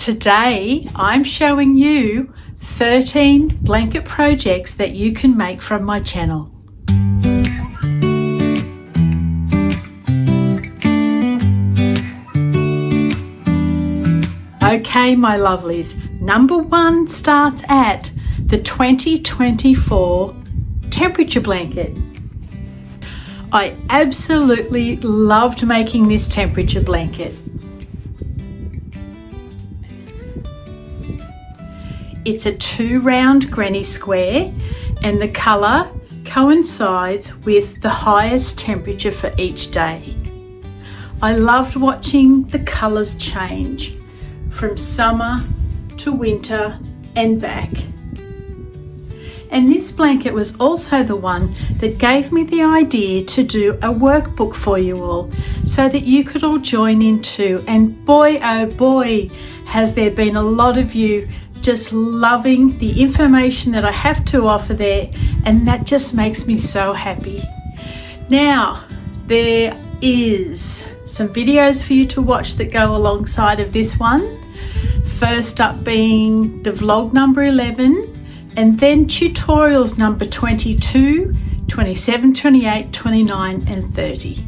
Today I'm showing you 13 blanket projects that you can make from my channel. Okay, my lovelies, number one starts at the 2024 temperature blanket. I absolutely loved making this temperature blanket. It's a 2-round granny square and the colour coincides with the highest temperature for each day. I loved watching the colours change from summer to winter and back. And this blanket was also the one that gave me the idea to do a workbook for you all so that you could all join in too. And boy, oh boy, has there been a lot of you just loving the information that I have to offer there, and that just makes me so happy. Now, there is some videos for you to watch that go alongside of this one. First up being the vlog number 11, and then tutorials number 22, 27, 28, 29 and 30.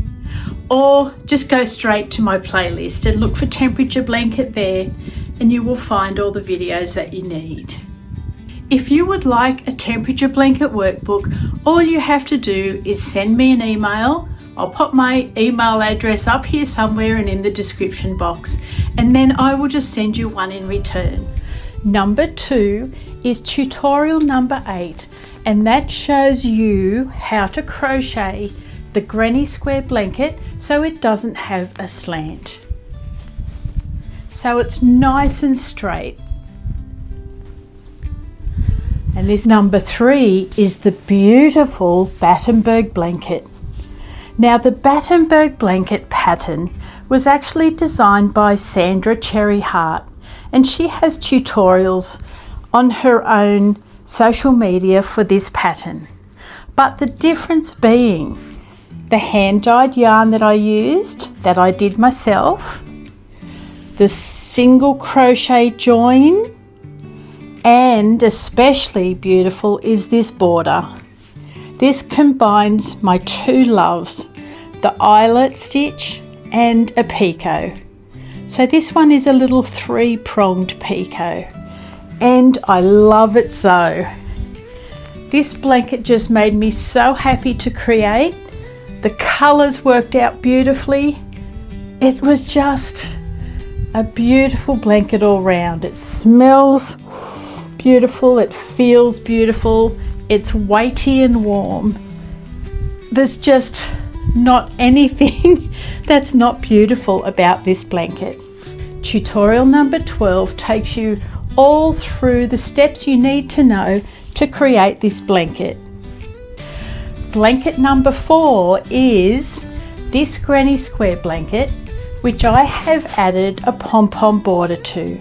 Or just go straight to my playlist and look for temperature blanket there and you will find all the videos that you need. If you would like a temperature blanket workbook, all you have to do is send me an email. I'll pop my email address up here somewhere and in the description box, and then I will just send you one in return. Number 2 is tutorial number 8, and that shows you how to crochet the granny square blanket so it doesn't have a slant. So it's nice and straight. And this number 3 is the beautiful Battenberg blanket. Now the Battenberg blanket pattern was actually designed by Sandra Cherry Hart, and she has tutorials on her own social media for this pattern. But the difference being the hand-dyed yarn that I used, that I did myself, the single crochet join, and especially beautiful is this border. This combines my two loves, the eyelet stitch and a picot. So this one is a little 3-pronged picot, and I love it so. This blanket just made me so happy to create. The colours worked out beautifully. It was just a beautiful blanket all round. It smells beautiful, it feels beautiful, it's weighty and warm. There's just not anything that's not beautiful about this blanket. Tutorial number 12 takes you all through the steps you need to know to create this blanket. Blanket number 4 is this granny square blanket, which I have added a pom-pom border to.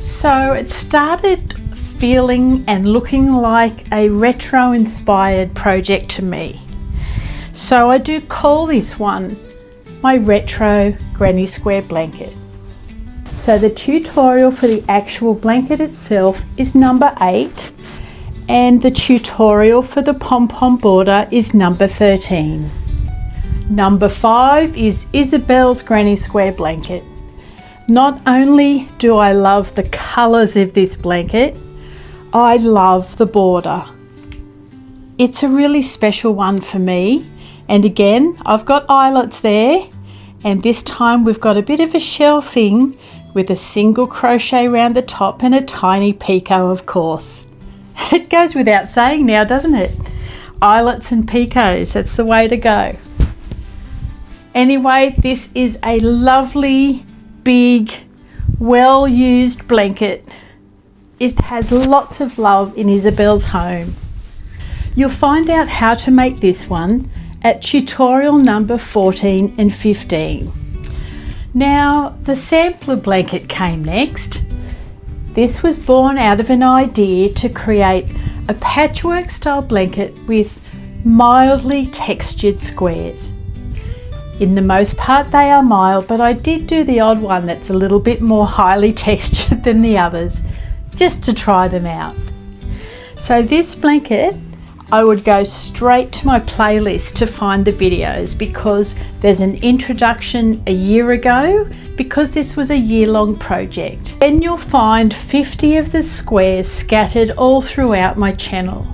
So it started feeling and looking like a retro inspired project to me. So I do call this one my retro granny square blanket. So the tutorial for the actual blanket itself is number 8, and the tutorial for the pom-pom border is number 13. Number 5 is Isabel's granny square blanket. Not only do I love the colours of this blanket, I love the border. It's a really special one for me, and again I've got eyelets there, and this time we've got a bit of a shell thing with a single crochet around the top and a tiny picot, of course. It goes without saying now, doesn't it? Eyelets and picots, that's the way to go. Anyway, this is a lovely, big, well-used blanket. It has lots of love in Isabel's home. You'll find out how to make this one at tutorial number 14 and 15. Now, the sampler blanket came next. This was born out of an idea to create a patchwork style blanket with mildly textured squares. In the most part they are mild, but I did do the odd one that's a little bit more highly textured than the others, just to try them out. So this blanket, I would go straight to my playlist to find the videos, because there's an introduction a year ago, because this was a year-long project. Then you'll find 50 of the squares scattered all throughout my channel.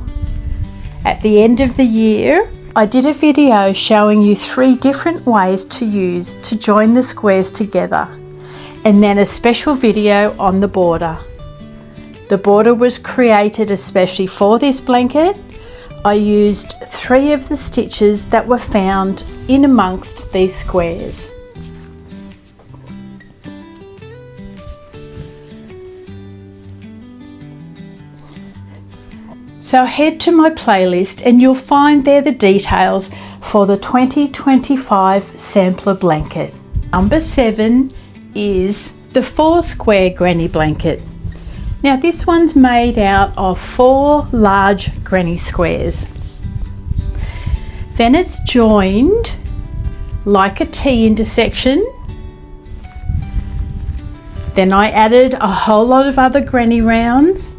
At the end of the year, I did a video showing you 3 different ways to use to join the squares together, and then a special video on the border. The border was created especially for this blanket. I used 3 of the stitches that were found in amongst these squares. So head to my playlist and you'll find there the details for the 2025 sampler blanket. Number 7 is the 4 square granny blanket. Now this one's made out of 4 large granny squares. Then it's joined like a T intersection. Then I added a whole lot of other granny rounds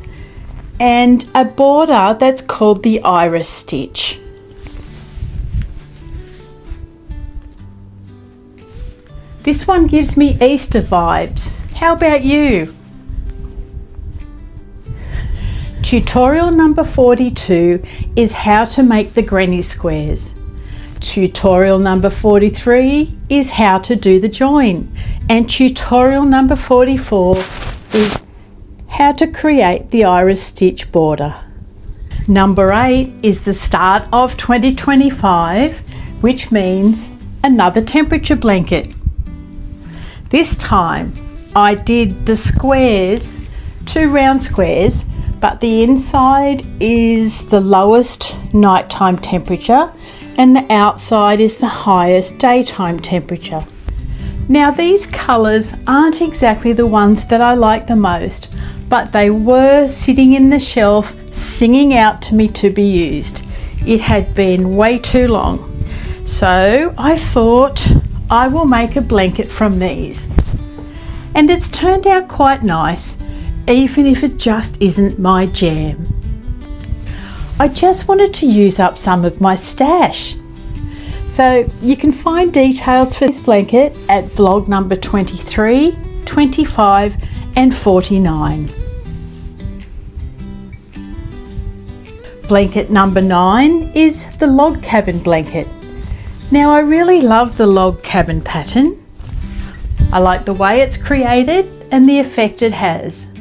and a border that's called the iris stitch. This one gives me Easter vibes. How about you? Tutorial number 42 is how to make the granny squares. Tutorial number 43 is how to do the join. And tutorial number 44 is how to create the iris stitch border. Number 8 is the start of 2025, which means another temperature blanket. This time I did the squares, 2 round squares, but the inside is the lowest nighttime temperature and the outside is the highest daytime temperature. Now these colours aren't exactly the ones that I like the most, but they were sitting in the shelf singing out to me to be used. It had been way too long. So I thought I will make a blanket from these. And it's turned out quite nice, even if it just isn't my jam. I just wanted to use up some of my stash. So you can find details for this blanket at vlog number 23, 25 and 49. Blanket number 9 is the log cabin blanket. Now I really love the log cabin pattern. I like the way it's created and the effect it has.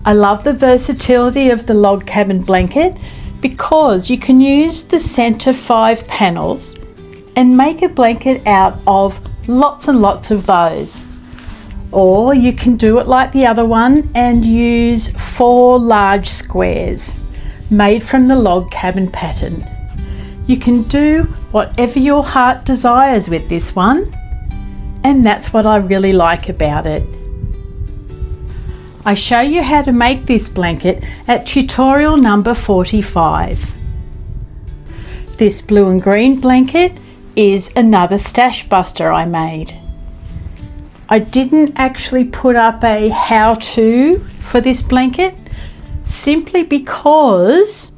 I love the versatility of the log cabin blanket because you can use the center 5 panels and make a blanket out of lots and lots of those. Or you can do it like the other one and use 4 large squares made from the log cabin pattern. You can do whatever your heart desires with this one, and that's what I really like about it. I show you how to make this blanket at tutorial number 45. This blue and green blanket is another stash buster I made. I didn't actually put up a how-to for this blanket simply because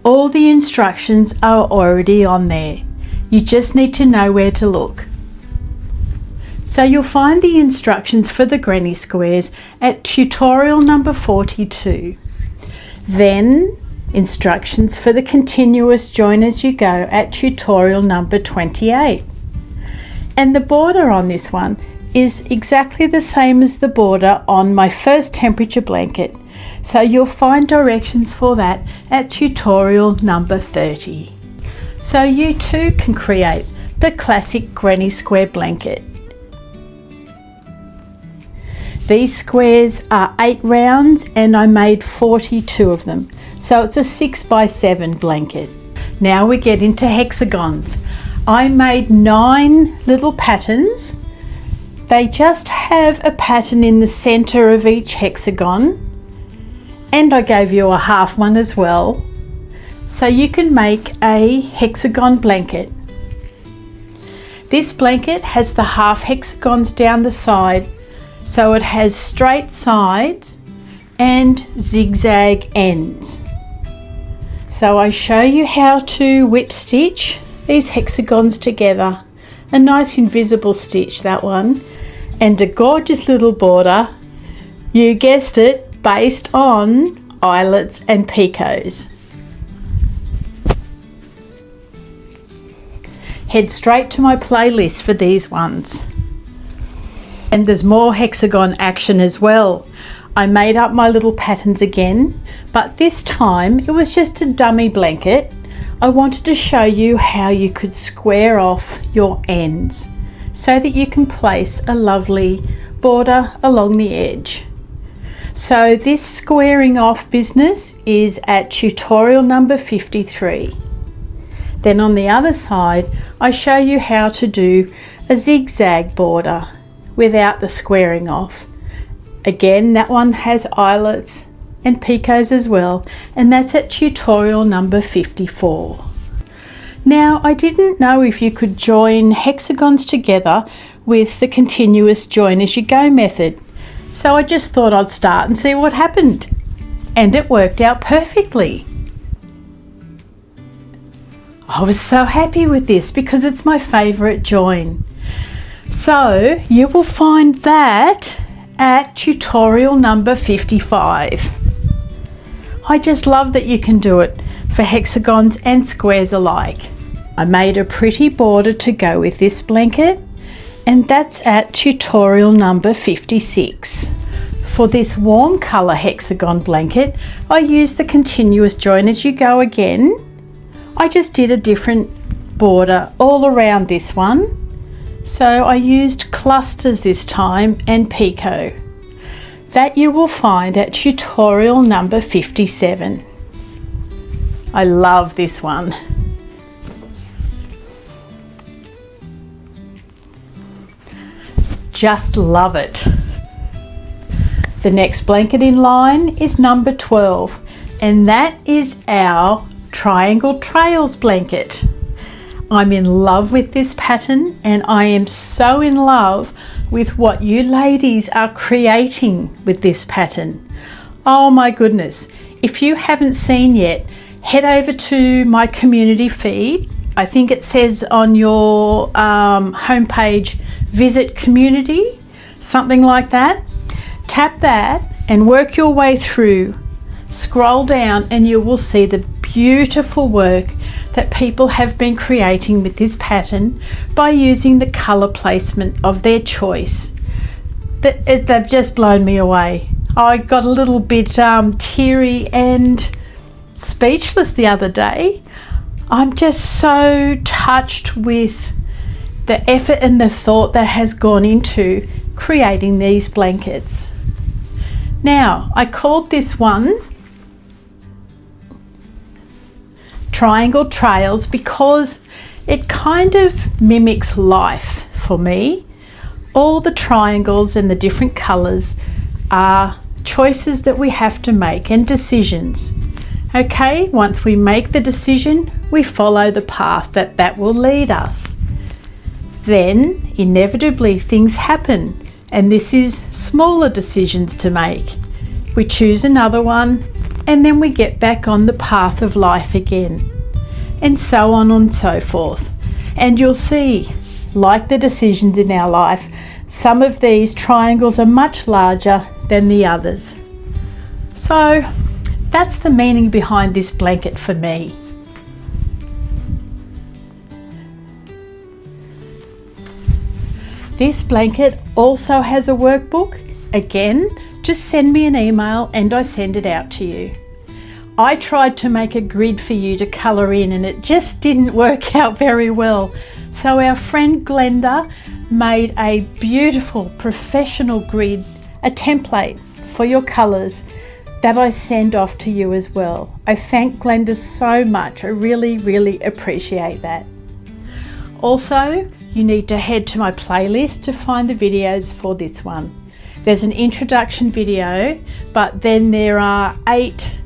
all the instructions are already on there. You just need to know where to look. So you'll find the instructions for the granny squares at tutorial number 42. Then instructions for the continuous join as you go at tutorial number 28. And the border on this one is exactly the same as the border on my first temperature blanket. So you'll find directions for that at tutorial number 30. So you too can create the classic granny square blanket. These squares are 8 rounds and I made 42 of them. So it's a 6x7 blanket. Now we get into hexagons. I made 9 little patterns. They just have a pattern in the center of each hexagon. And I gave you a half one as well. So you can make a hexagon blanket. This blanket has the half hexagons down the side, so it has straight sides and zigzag ends. So I show you how to whip stitch these hexagons together. A nice invisible stitch, that one, and a gorgeous little border, you guessed it, based on eyelets and picots. Head straight to my playlist for these ones. And there's more hexagon action as well. I made up my little patterns again, but this time it was just a dummy blanket. I wanted to show you how you could square off your ends so that you can place a lovely border along the edge. So this squaring off business is at tutorial number 53. Then on the other side, I show you how to do a zigzag border without the squaring off. Again, that one has eyelets and picots as well, and that's at tutorial number 54. Now, I didn't know if you could join hexagons together with the continuous join as you go method, so I just thought I'd start and see what happened, and it worked out perfectly. I was so happy with this because it's my favourite join. So you will find that at tutorial number 55. I just love that you can do it for hexagons and squares alike. I made a pretty border to go with this blanket, and that's at tutorial number 56. For this warm colour hexagon blanket, I used the continuous join as you go again. I just did a different border all around this one. So I used clusters this time and picot. That you will find at tutorial number 57. I love this one. Just love it. The next blanket in line is number 12, and that is our Triangle Trails blanket. I'm in love with this pattern, and I am so in love with what you ladies are creating with this pattern. Oh my goodness, if you haven't seen yet, head over to my community feed. I think it says on your homepage, visit community, something like that. Tap that and work your way through. Scroll down and you will see the beautiful work that people have been creating with this pattern by using the colour placement of their choice. They've just blown me away. I got a little bit teary and speechless the other day. I'm just so touched with the effort and the thought that has gone into creating these blankets. Now, I called this one Triangle Trails because it kind of mimics life for me. All the triangles and the different colours are choices that we have to make and decisions. Okay, once we make the decision, we follow the path that will lead us. Then inevitably things happen, and this is smaller decisions to make. We choose another one, and then we get back on the path of life again, and so on and so forth. And you'll see, like the decisions in our life, some of these triangles are much larger than the others. So that's the meaning behind this blanket for me. This blanket also has a workbook. Again, just send me an email and I send it out to you. I tried to make a grid for you to colour in and it just didn't work out very well. So our friend Glenda made a beautiful professional grid, a template for your colours that I send off to you as well. I thank Glenda so much. I really appreciate that. Also, you need to head to my playlist to find the videos for this one. There's an introduction video, but then there are 8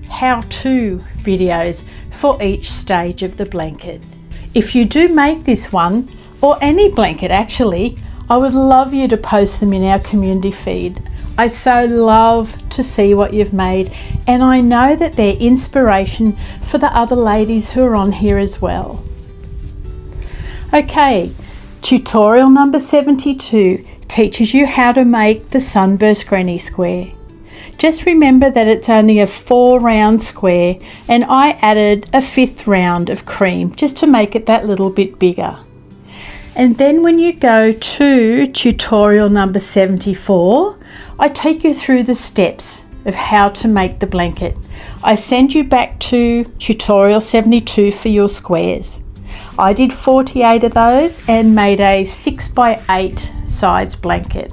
how-to videos for each stage of the blanket. If you do make this one, or any blanket actually, I would love you to post them in our community feed. I so love to see what you've made, and I know that they're inspiration for the other ladies who are on here as well. Okay, tutorial number 72 teaches you how to make the Sunburst Granny Square. Just remember that it's only a 4-round square, and I added a 5th round of cream just to make it that little bit bigger. And then when you go to tutorial number 74, I take you through the steps of how to make the blanket. I send you back to tutorial 72 for your squares. I did 48 of those and made a 6x8 size blanket.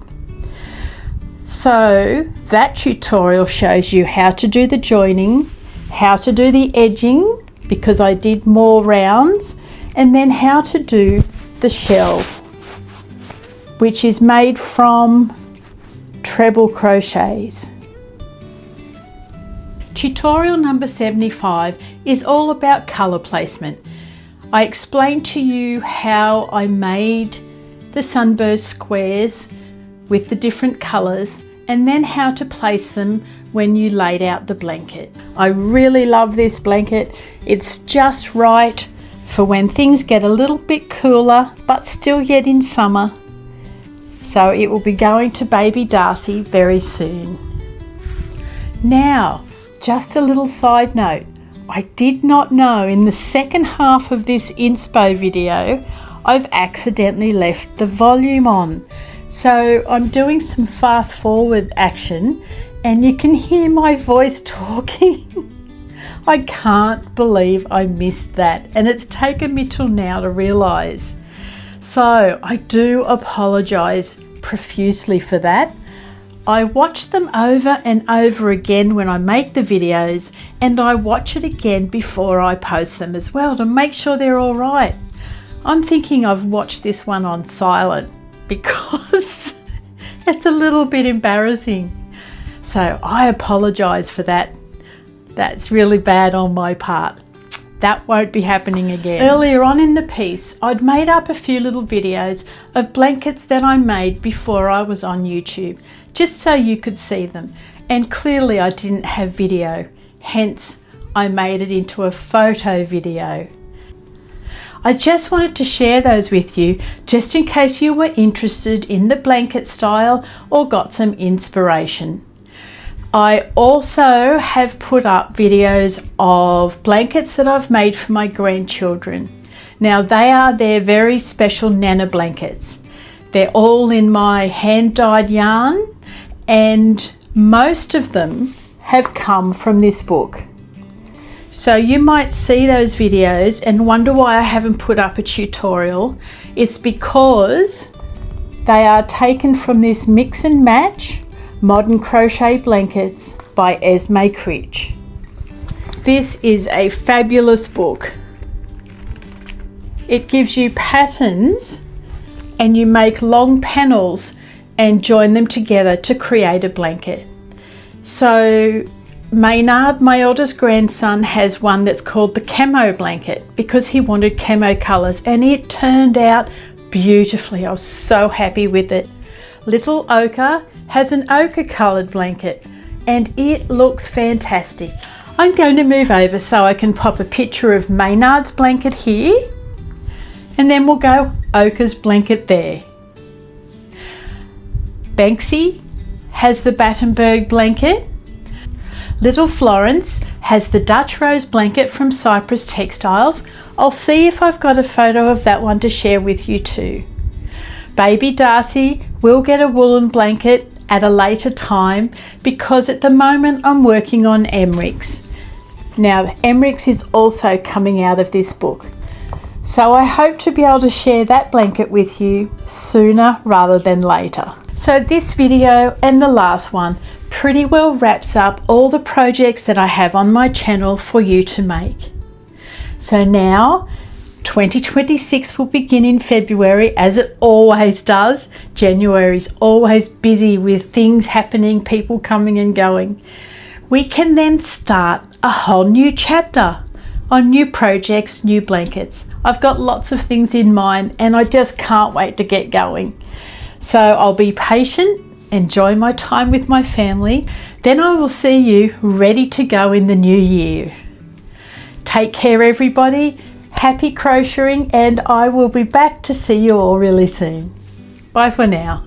So that tutorial shows you how to do the joining, how to do the edging, because I did more rounds, and then how to do the shell, which is made from treble crochets. Tutorial number 75 is all about colour placement. I explained to you how I made the sunburst squares with the different colours, and then how to place them when you laid out the blanket. I really love this blanket. It's just right for when things get a little bit cooler but still yet in summer. So it will be going to baby Darcy very soon. Now, just a little side note. I did not know in the second half of this inspo video I've accidentally left the volume on. So I'm doing some fast forward action and you can hear my voice talking. I can't believe I missed that, and it's taken me till now to realise. So I do apologise profusely for that. I watch them over and over again when I make the videos, and I watch it again before I post them as well to make sure they're all right. I'm thinking I've watched this one on silent because it's a little bit embarrassing. So I apologise for that. That's really bad on my part. That won't be happening again. Earlier on in the piece, I'd made up a few little videos of blankets that I made before I was on YouTube, just so you could see them. And clearly I didn't have video, hence I made it into a photo video. I just wanted to share those with you, just in case you were interested in the blanket style or got some inspiration. I also have put up videos of blankets that I've made for my grandchildren. Now they are their very special Nana blankets. They're all in my hand-dyed yarn, and most of them have come from this book. So you might see those videos and wonder why I haven't put up a tutorial. It's because they are taken from this Mix and Match Modern Crochet Blankets by Esme Critch. This is a fabulous book. It gives you patterns and you make long panels and join them together to create a blanket. So Maynard, my eldest grandson, has one that's called the camo blanket because he wanted camo colours, and it turned out beautifully. I was so happy with it. Little Ochre has an ochre coloured blanket and it looks fantastic. I'm going to move over so I can pop a picture of Maynard's blanket here, and then we'll go Ochre's blanket there. Banksy has the Battenberg blanket. Little Florence has the Dutch Rose blanket from Cypress Textiles. I'll see if I've got a photo of that one to share with you too. Baby Darcy will get a woolen blanket at a later time because at the moment I'm working on Emmerich. Now Emmerich is also coming out of this book. So I hope to be able to share that blanket with you sooner rather than later. So this video and the last one pretty well wraps up all the projects that I have on my channel for you to make. So now 2026 will begin in February, as it always does. January's always busy with things happening, people coming and going. We can then start a whole new chapter. on new projects, new blankets. I've got lots of things in mind and I just can't wait to get going. So I'll be patient, enjoy my time with my family, then I will see you ready to go in the new year. Take care everybody, happy crocheting, and I will be back to see you all really soon. Bye for now.